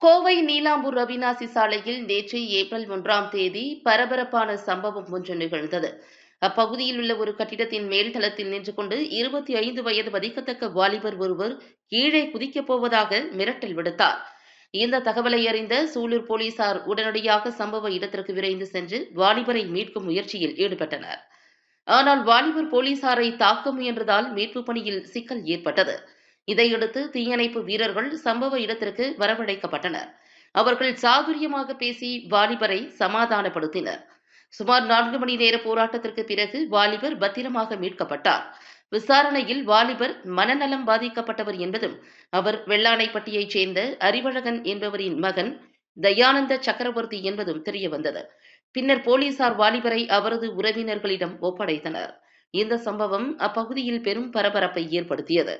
கோவை நீலாம்பூர் அவிநாசி சாலையில் நேற்று ஏப்ரல் 1ஆம் தேதி பரபரப்பான சம்பவம் ஒன்று நிகழ்ந்தது. அப்பகுதியில் உள்ள ஒரு கட்டிடத்தின் மேல் தளத்தில் நின்று கொண்டு 25 வயது மதிக்கத்தக்க வாலிபர் ஒருவர் கீழே குதிக்கப் போவதாக மிரட்டல் விடுத்தார். இந்த தகவலை அறிந்த சூலூர் போலீசார் உடனடியாக சம்பவ இடத்திற்கு விரைந்து சென்று வாலிபரை மீட்கும் முயற்சியில் ஈடுபட்டனர். ஆனால் வாலிபர் போலீசாரை தாக்க முயன்றதால் மீட்பு பணியில் சிக்கல் ஏற்பட்டது. இதையடுத்து தீயணைப்பு வீரர்கள் சம்பவ இடத்திற்கு வரவழைக்கப்பட்டனர். அவர்கள் சாதுரியமாக பேசி வாலிபரை சமாதானப்படுத்தினர். சுமார் 4 மணி நேர போராட்டத்திற்கு பிறகு வாலிபர் பத்திரமாக மீட்கப்பட்டார். விசாரணையில் வாலிபர் மனநலம் பாதிக்கப்பட்டவர் என்பதும், அவர் வெள்ளானைப்பட்டியைச் சேர்ந்த அறிவழகன் என்பவரின் மகன் தயானந்த சக்கரவர்த்தி என்பதும் தெரியவந்தது. பின்னர் போலீசார் வாலிபரை அவரது உறவினர்களிடம் ஒப்படைத்தனர். இந்த சம்பவம் அப்பகுதியில் பெரும் பரபரப்பை ஏற்படுத்தியது.